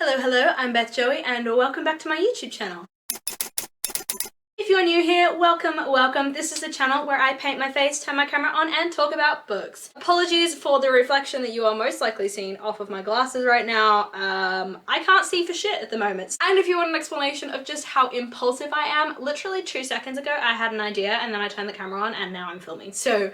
Hello, I'm Beth Joey and welcome back to my YouTube channel. If you're new here, welcome. This is the channel where I paint my face, turn my camera on and talk about books. Apologies for the reflection that you are most likely seeing off of my glasses right now. I can't see for shit at the moment. And if you want an explanation of just how impulsive I am, literally 2 seconds ago I had an idea and then I turned the camera on and now I'm filming. So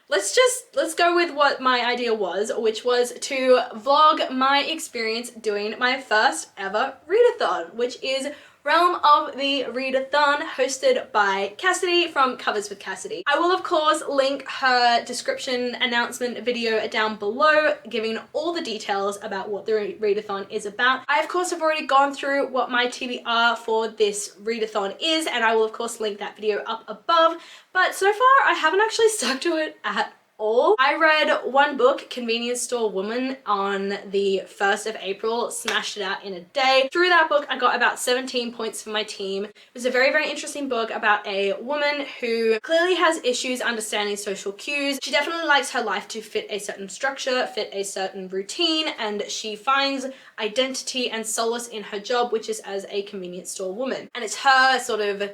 let's go with what my idea was, which was to vlog my experience doing my first ever readathon, which is Realm of the Readathon, hosted by Cassidy from Covers with Cassidy. I will of course link her description announcement video down below, giving all the details about what the readathon is about. I of course have already gone through what my TBR for this readathon is, and I will of course link that video up above, but so far I haven't actually stuck to it at all. I read one book, Convenience Store Woman, on the 1st of April, smashed it out in a day. Through that book I got about 17 points for my team. It was a very interesting book about a woman who clearly has issues understanding social cues. She definitely likes her life to fit a certain structure, fit a certain routine, and she finds identity and solace in her job, which is as a convenience store woman. And it's her sort of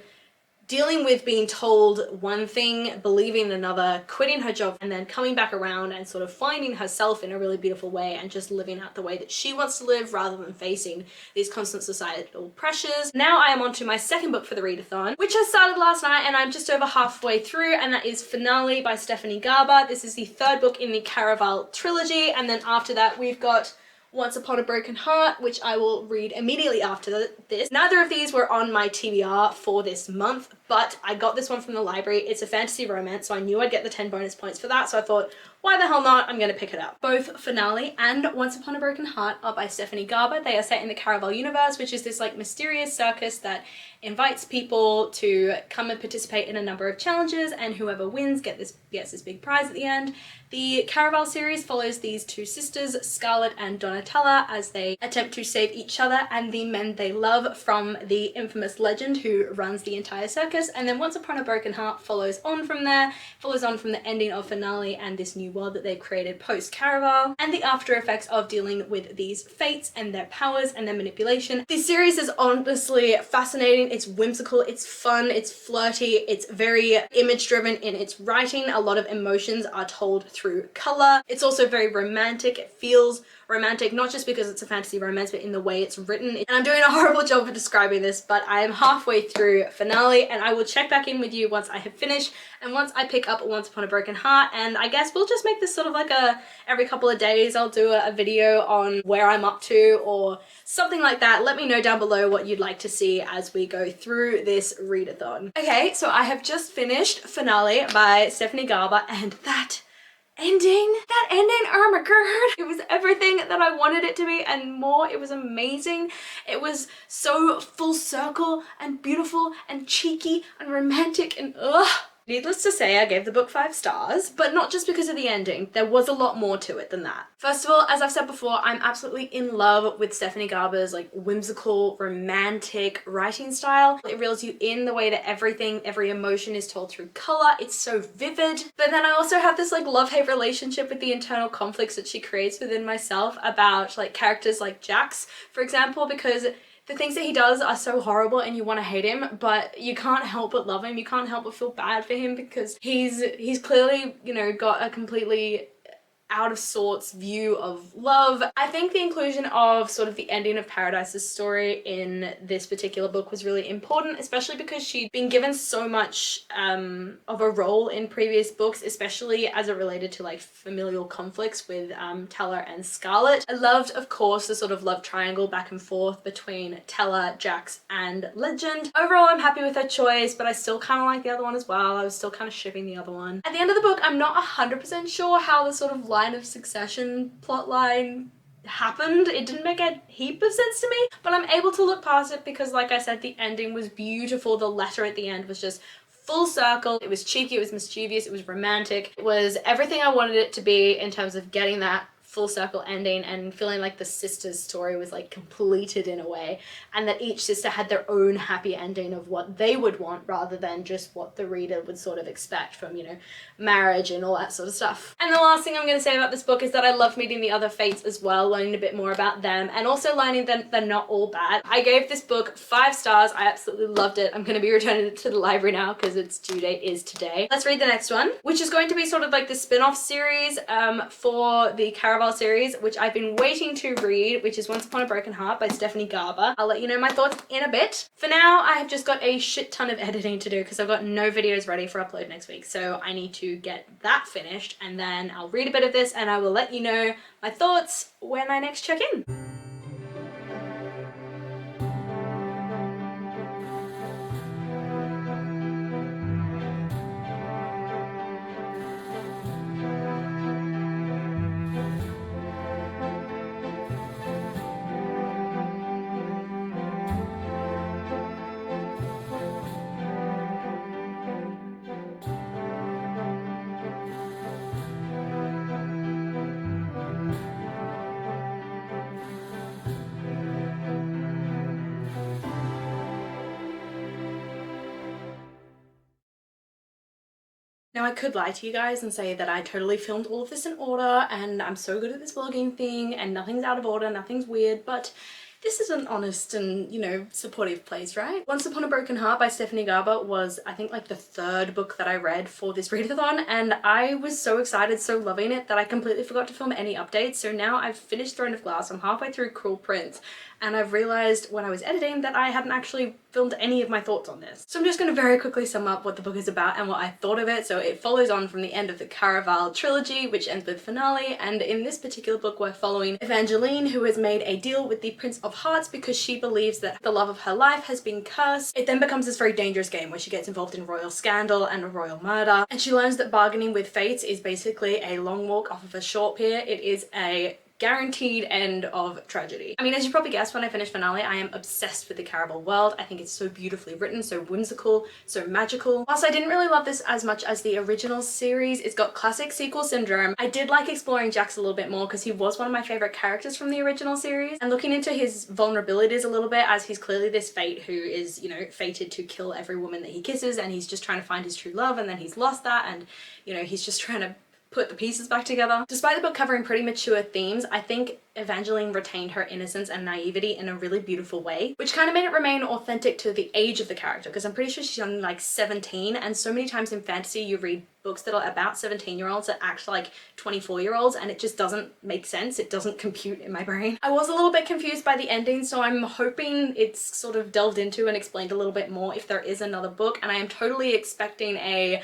dealing with being told one thing, believing another, quitting her job, and then coming back around and sort of finding herself in a really beautiful way and just living out the way that she wants to live rather than facing these constant societal pressures. Now I am on to my second book for the readathon, which I started last night and I'm just over halfway through, and that is Finale by Stephanie Garber. This is the third book in the Caraval trilogy, and then after that we've got Once Upon a Broken Heart, which I will read immediately after this. Neither of these were on my TBR for this month, but I got this one from the library. It's a fantasy romance, so I knew I'd get the 10 bonus points for that, so I thought, why the hell not? I'm gonna pick it up. Both Finale and Once Upon a Broken Heart are by Stephanie Garber. They are set in the Caraval universe, which is this like mysterious circus that invites people to come and participate in a number of challenges, and whoever wins gets this big prize at the end. The Caraval series follows these two sisters, Scarlett and Donatella, as they attempt to save each other and the men they love from the infamous legend who runs the entire circus. And then Once Upon a Broken Heart follows on from the ending of Finale and this new world that they've created post-Caraval, and the after effects of dealing with these fates and their powers and their manipulation. This series is honestly fascinating. It's whimsical, it's fun, it's flirty, it's very image driven in its writing. A lot of emotions are told through color. It's also very romantic. It feels romantic, not just because it's a fantasy romance, but in the way it's written. And I'm doing a horrible job of describing this, but I am halfway through Finale, and I will check back in with you once I have finished and once I pick up Once Upon a Broken Heart. And I guess we'll just make this sort of like every couple of days I'll do a video on where I'm up to or something like that. Let me know down below what you'd like to see as we go through this readathon. Okay, so I have just finished Finale by Stephanie Garber, and that ending, oh my god, it was everything that I wanted it to be and more. It was amazing. It was so full circle and beautiful and cheeky and romantic and ugh. Needless to say, I gave the book 5 stars, but not just because of the ending. There was a lot more to it than that. First of all, as I've said before, I'm absolutely in love with Stephanie Garber's like whimsical, romantic writing style. It reels you in the way that every emotion is told through color. It's so vivid. But then I also have this like love-hate relationship with the internal conflicts that she creates within myself about like characters like Jax, for example, because the things that he does are so horrible and you want to hate him, but you can't help but love him. You can't help but feel bad for him because he's clearly, you know, got a completely out of sorts view of love. I think the inclusion of sort of the ending of Paradise's story in this particular book was really important, especially because she'd been given so much of a role in previous books, especially as it related to like familial conflicts with Teller and Scarlett. I loved, of course, the sort of love triangle back and forth between Teller, Jax, and Legend. Overall, I'm happy with her choice, but I still kind of like the other one as well. I was still kind of shipping the other one. At the end of the book, I'm not 100% sure how the sort of line of succession plotline happened. It didn't make a heap of sense to me, but I'm able to look past it because, like I said, the ending was beautiful. The letter at the end was just full circle. It was cheeky, it was mischievous, it was romantic. It was everything I wanted it to be in terms of getting that full circle ending and feeling like the sister's story was like completed in a way, and that each sister had their own happy ending of what they would want rather than just what the reader would sort of expect from, you know, marriage and all that sort of stuff. And the last thing I'm going to say about this book is that I loved meeting the other fates as well, learning a bit more about them, and also learning that they're not all bad. I gave this book 5 stars. I absolutely loved it. I'm going to be returning it to the library now because its due date is today. Let's read the next one, which is going to be sort of like the spin-off series for the Caraval series, which I've been waiting to read, which is Once Upon a Broken Heart by Stephanie Garber. I'll let you know my thoughts in a bit. For now, I have just got a shit ton of editing to do because I've got no videos ready for upload next week. So I need to get that finished, and then I'll read a bit of this and I will let you know my thoughts when I next check in. Now, I could lie to you guys and say that I totally filmed all of this in order and I'm so good at this vlogging thing and nothing's out of order, nothing's weird, but this is an honest and, you know, supportive place, right? Once Upon a Broken Heart by Stephanie Garber was, I think, like the 3rd book that I read for this readathon, and I was so excited, so loving it, that I completely forgot to film any updates. So now I've finished Throne of Glass, I'm halfway through Cruel Prince, and I've realized when I was editing that I hadn't actually filmed any of my thoughts on this. So I'm just going to very quickly sum up what the book is about and what I thought of it. So it follows on from the end of the Caraval trilogy, which ends with finale, and in this particular book we're following Evangeline, who has made a deal with the Prince of Hearts because she believes that the love of her life has been cursed. It then becomes this very dangerous game where she gets involved in royal scandal and a royal murder, and she learns that bargaining with fates is basically a long walk off of a short pier. It is a guaranteed end of tragedy. I mean, as you probably guessed, when I finished finale, I am obsessed with the Caraval world. I think it's so beautifully written, so whimsical, so magical. Whilst I didn't really love this as much as the original series, it's got classic sequel syndrome. I did like exploring Jax a little bit more because he was one of my favorite characters from the original series, and looking into his vulnerabilities a little bit, as he's clearly this fate who is, you know, fated to kill every woman that he kisses, and he's just trying to find his true love, and then he's lost that, and, you know, he's just trying to put the pieces back together. Despite the book covering pretty mature themes, I think Evangeline retained her innocence and naivety in a really beautiful way, which kind of made it remain authentic to the age of the character, because I'm pretty sure she's only like 17, and so many times in fantasy you read books that are about 17-year-olds that act like 24-year-olds, and it just doesn't make sense. It doesn't compute in my brain. I was a little bit confused by the ending, so I'm hoping it's sort of delved into and explained a little bit more if there is another book, and I am totally expecting a,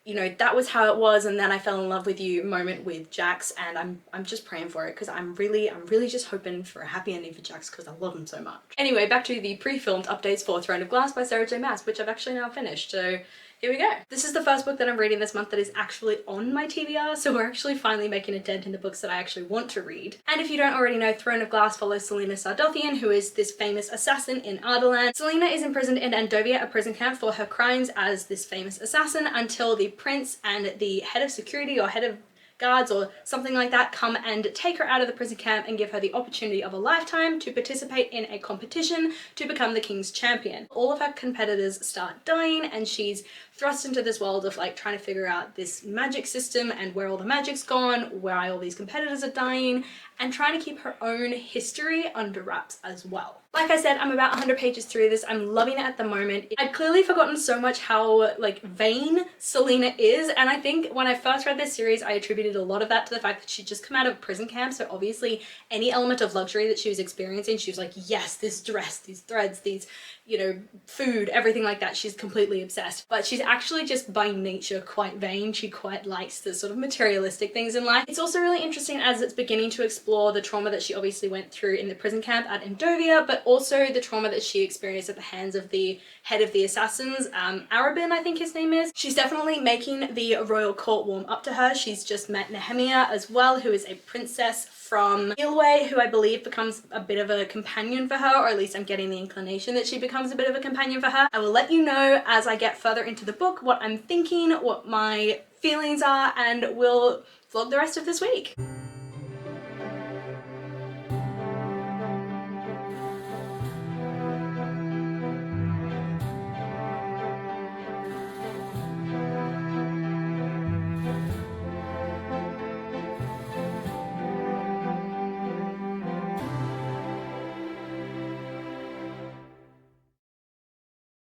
you know, that was how it was and then I fell in love with you moment with Jax, and I'm just praying for it because I'm really just hoping for a happy ending for Jax because I love him so much. Anyway, back to the pre-filmed updates for Throne of Glass by Sarah J Maas, which I've actually now finished, so here we go. This is the first book that I'm reading this month that is actually on my TBR, so we're actually finally making a dent into books that I actually want to read. And if you don't already know, Throne of Glass follows Selena Sardothian, who is this famous assassin in Ardalan. Selena is imprisoned in Andovia, a prison camp, for her crimes as this famous assassin until the prince and the head of security or head of guards or something like that come and take her out of the prison camp and give her the opportunity of a lifetime to participate in a competition to become the king's champion. All of her competitors start dying and she's thrust into this world of like trying to figure out this magic system and where all the magic's gone, why all these competitors are dying, and trying to keep her own history under wraps as well. Like I said, I'm about 100 pages through this. I'm loving it at the moment. I'd clearly forgotten so much how like vain Selena is, and I think when I first read this series I attributed a lot of that to the fact that she'd just come out of prison camp, so obviously any element of luxury that she was experiencing, she was like, yes, this dress, these threads, these, you know, food, everything like that, she's completely obsessed. But she's actually just by nature quite vain. She quite likes the sort of materialistic things in life. It's also really interesting as it's beginning to explore the trauma that she obviously went through in the prison camp at Endovia, but also the trauma that she experienced at the hands of the head of the assassins, Arabin, I think his name is. She's definitely making the royal court warm up to her. She's just met Nehemia as well, who is a princess from Ilway, who I believe becomes a bit of a companion for her, or at least I'm getting the inclination that she becomes a bit of a companion for her. I will let you know as I get further into the book what I'm thinking, what my feelings are, and we'll vlog the rest of this week.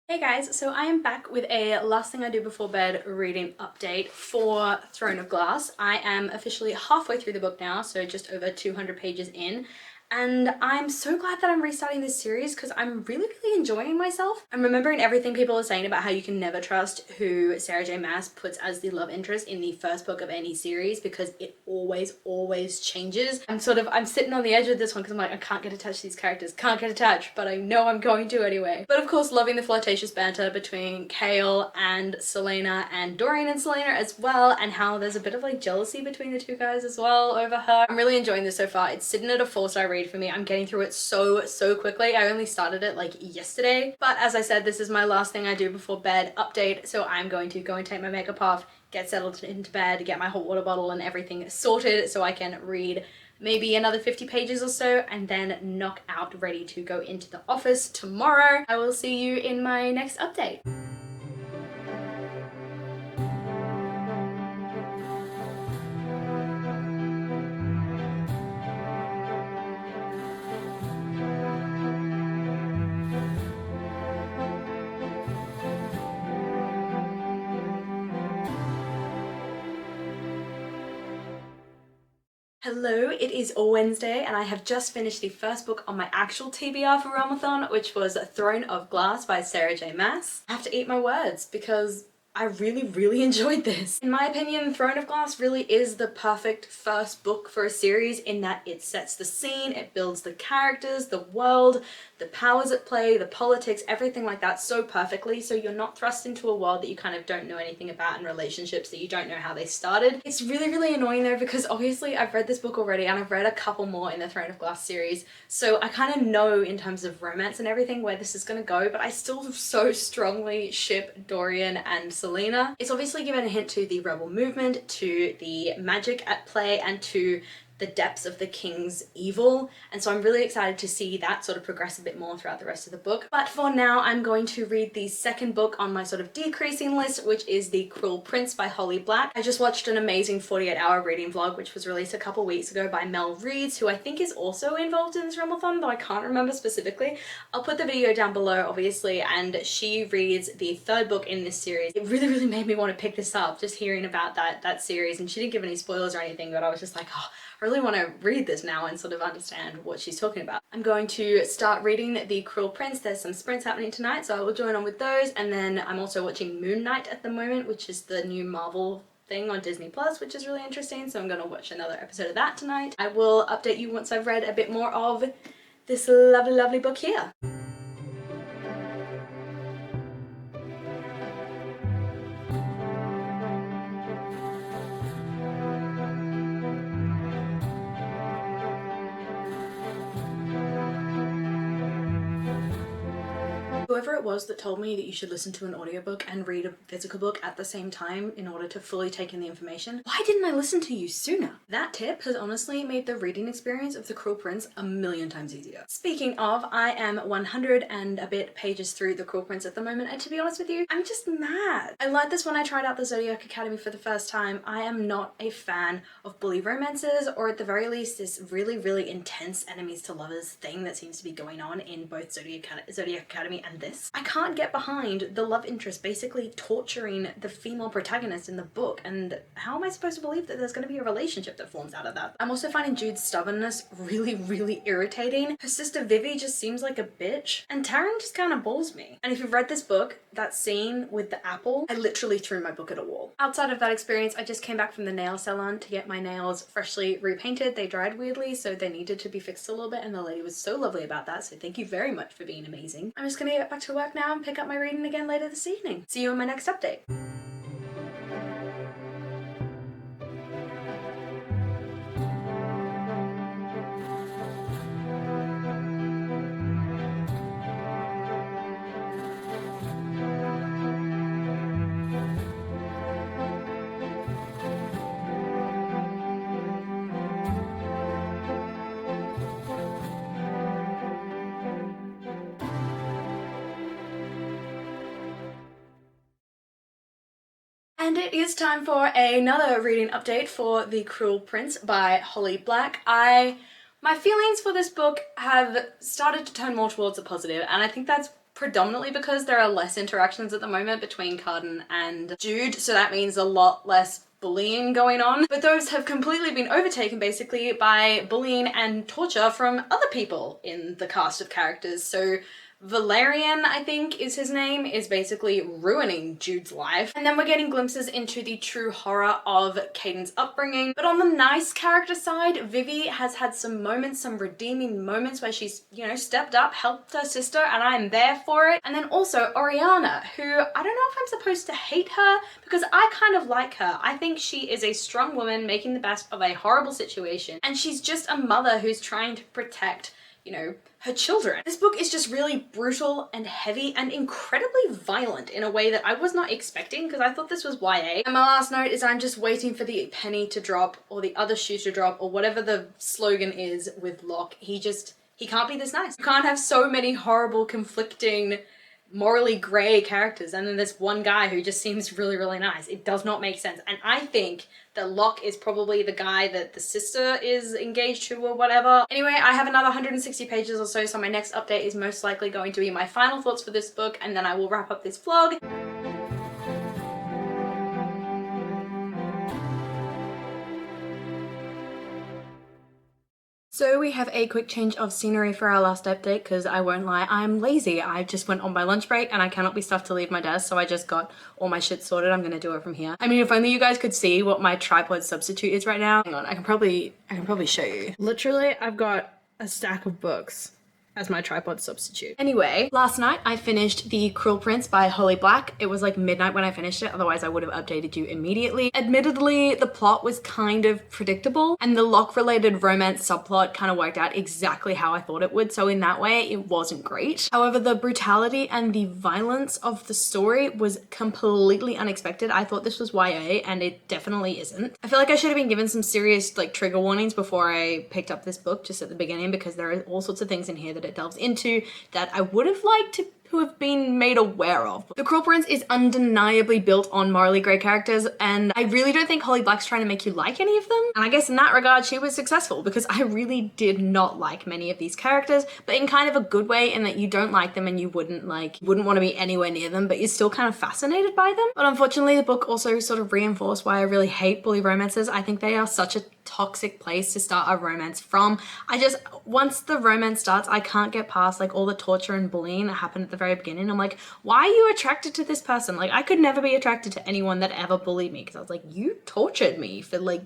Hey guys, so I am back with a last thing I do before bed reading update for Throne of Glass. I am officially halfway through the book now, so just over 200 pages in. And I'm so glad that I'm restarting this series because I'm really enjoying myself. I'm remembering everything people are saying about how you can never trust who Sarah J Maas puts as the love interest in the first book of any series because it always changes. I'm sitting on the edge of this one because I'm like, I can't get attached to these characters, can't get attached, but I know I'm going to anyway. But of course, loving the flirtatious banter between Kale and Selena and Dorian and Selena as well, and how there's a bit of like jealousy between the two guys as well over her. I'm really enjoying this so far. It's sitting at a 4-star read for me. I'm getting through it so quickly. I only started it like yesterday, but as I said, this is my last thing I do before bed update, so I'm going to go and take my makeup off, get settled into bed, get my hot water bottle and everything sorted so I can read maybe another 50 pages or so and then knock out ready to go into the office tomorrow. I will see you in my next update. Hello, it is Wednesday and I have just finished the first book on my actual TBR for Realmathon, which was Throne of Glass by Sarah J Maas. I have to eat my words because I really enjoyed this. In my opinion, Throne of Glass really is the perfect first book for a series in that it sets the scene, it builds the characters, the world, the powers at play, the politics, everything like that so perfectly, so you're not thrust into a world that you kind of don't know anything about and relationships that you don't know how they started. It's really annoying though because obviously I've read this book already and I've read a couple more in the Throne of Glass series, so I kind of know in terms of romance and everything where this is going to go, but I still so strongly ship Dorian and Selena. It's obviously given a hint to the rebel movement, to the magic at play, and to the depths of the king's evil, and so I'm really excited to see that sort of progress a bit more throughout the rest of the book. But for now, I'm going to read the second book on my sort of decreasing list, which is The Cruel Prince by Holly Black. I just watched an amazing 48-hour reading vlog, which was released a couple weeks ago by Mel Reeds, who I think is also involved in this Realmathon, though I can't remember specifically. I'll put the video down below, obviously, and she reads the third book in this series. It really made me want to pick this up, just hearing about that series, and she didn't give any spoilers or anything, but I was just like, oh, I really want to read this now and sort of understand what she's talking about. I'm going to start reading The Cruel Prince. There's some sprints happening tonight, so I will join on with those, and then I'm also watching Moon Knight at the moment, which is the new Marvel thing on Disney Plus, which is really interesting, so I'm going to watch another episode of that tonight. I will update you once I've read a bit more of this lovely book here. Whoever it was that told me that you should listen to an audiobook and read a physical book at the same time in order to fully take in the information, why didn't I listen to you sooner? That tip has honestly made the reading experience of The Cruel Prince a million times easier. Speaking of, I am 100 and a bit pages through The Cruel Prince at the moment, and to be honest with you, I'm just mad. I learned this when I tried out the Zodiac Academy for the first time. I am not a fan of bully romances, or at the very least this really intense enemies to lovers thing that seems to be going on in both Zodiac Academy and this. I can't get behind the love interest basically torturing the female protagonist in the book, and how am I supposed to believe that there's going to be a relationship that forms out of that? I'm also finding Jude's stubbornness really irritating. Her sister Vivi just seems like a bitch, and Taryn just kind of bores me. And if you've read this book, that scene with the apple, I literally threw my book at a wall. Outside of that experience, I just came back from the nail salon to get my nails freshly repainted. They dried weirdly, so they needed to be fixed a little bit, and the lady was so lovely about that, so thank you very much for being amazing. I'm just gonna get back to work now and pick up my reading again later this evening. See you in my next update. And it is time for another reading update for The Cruel Prince by Holly Black. My My feelings for this book have started to turn more towards a positive, and I think that's predominantly because there are less interactions at the moment between Carden and Jude, so that means a lot less bullying going on. But those have completely been overtaken basically by bullying and torture from other people in the cast of characters. So Valerian, I think is his name, is basically ruining Jude's life. And then we're getting glimpses into the true horror of Caden's upbringing. But on the nice character side, Vivi has had some moments, some redeeming moments where she's, you know, stepped up, helped her sister, and I'm there for it. And then also Oriana, who I don't know if I'm supposed to hate her because I kind of like her. I think she is a strong woman making the best of a horrible situation. And she's just a mother who's trying to protect, you know, her children. This book is just really brutal and heavy and incredibly violent in a way that I was not expecting because I thought this was YA. And my last note is I'm just waiting for the penny to drop or the other shoe to drop or whatever the slogan is with Locke. He can't be this nice. You can't have so many horrible, conflicting, morally grey characters and then this one guy who just seems really, really nice. It does not make sense. And I think that Locke is probably the guy that the sister is engaged to or whatever. Anyway, I have another 160 pages or so, so my next update is most likely going to be my final thoughts for this book, and then I will wrap up this vlog. So we have a quick change of scenery for our last update because I won't lie, I'm lazy. I just went on my lunch break and I cannot be stuffed to leave my desk, so I just got all my shit sorted. I'm gonna do it from here. I mean, if only you guys could see what my tripod substitute is right now. Hang on, I can probably show you. Literally, I've got a stack of books as my tripod substitute. Anyway, last night I finished The Cruel Prince by Holly Black. It was like midnight when I finished it, otherwise I would have updated you immediately. Admittedly, the plot was kind of predictable and the Locke-related romance subplot kind of worked out exactly how I thought it would, so in that way it wasn't great. However, the brutality and the violence of the story was completely unexpected. I thought this was YA and it definitely isn't. I feel like I should have been given some serious like trigger warnings before I picked up this book just at the beginning because there are all sorts of things in here that it delves into that I would have liked to have been made aware of. The Cruel Prince is undeniably built on morally grey characters, and I really don't think Holly Black's trying to make you like any of them. And I guess in that regard, she was successful because I really did not like many of these characters, but in kind of a good way in that you don't like them and you wouldn't want to be anywhere near them, but you're still kind of fascinated by them. But unfortunately, the book also sort of reinforced why I really hate bully romances. I think they are such a toxic place to start a romance from. Once the romance starts, I can't get past like all the torture and bullying that happened at the very beginning. I'm like, why are you attracted to this person? Like, I could never be attracted to anyone that ever bullied me because I was like, you tortured me for like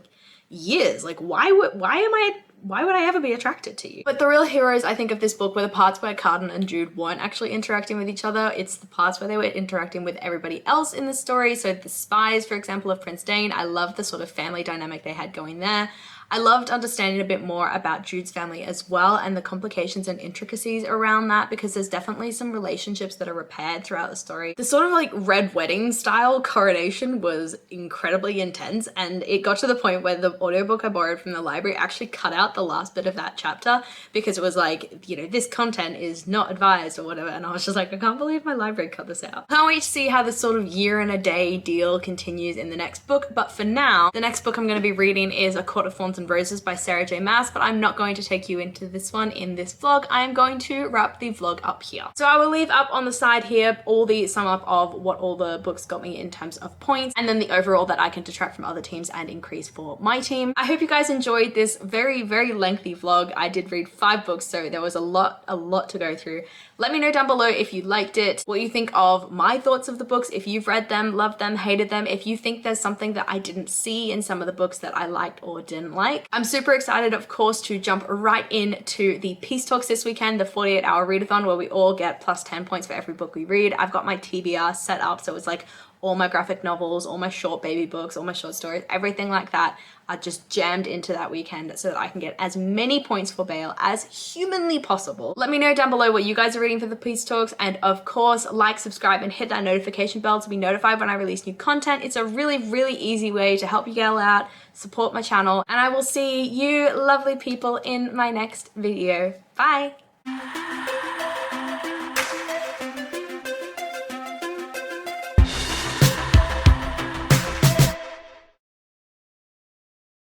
years. Like, why would I ever be attracted to you? But the real heroes, I think, of this book were the parts where Carden and Jude weren't actually interacting with each other. It's the parts where they were interacting with everybody else in the story. So the spies, for example, of Prince Dane, I love the sort of family dynamic they had going there. I loved understanding a bit more about Jude's family as well and the complications and intricacies around that because there's definitely some relationships that are repaired throughout the story. The sort of like red wedding style coronation was incredibly intense, and it got to the point where the audiobook I borrowed from the library actually cut out the last bit of that chapter because it was like, you know, this content is not advised or whatever, and I was just like, I can't believe my library cut this out. Can't wait to see how this sort of year and a day deal continues in the next book, but for now, the next book I'm going to be reading is A Court of Thorns and Roses by Sarah J Maas, but I'm not going to take you into this one in this vlog. I am going to wrap the vlog up here. So I will leave up on the side here all the sum up of what all the books got me in terms of points, and then the overall that I can detract from other teams and increase for my team. I hope you guys enjoyed this very, very lengthy vlog. I did read 5 books, so there was a lot to go through. Let me know down below if you liked it, what you think of my thoughts of the books, if you've read them, loved them, hated them, if you think there's something that I didn't see in some of the books that I liked or didn't like. I'm super excited, of course, to jump right into the Peace Talks this weekend, the 48-hour readathon where we all get plus 10 points for every book we read. I've got my TBR set up, so it's like all my graphic novels, all my short baby books, all my short stories, everything like that are just jammed into that weekend so that I can get as many points for bail as humanly possible. Let me know down below what you guys are reading for the Peace Talks, and of course, like, subscribe, and hit that notification bell to be notified when I release new content. It's a really, really easy way to help you get out, support my channel, and I will see you lovely people in my next video. Bye!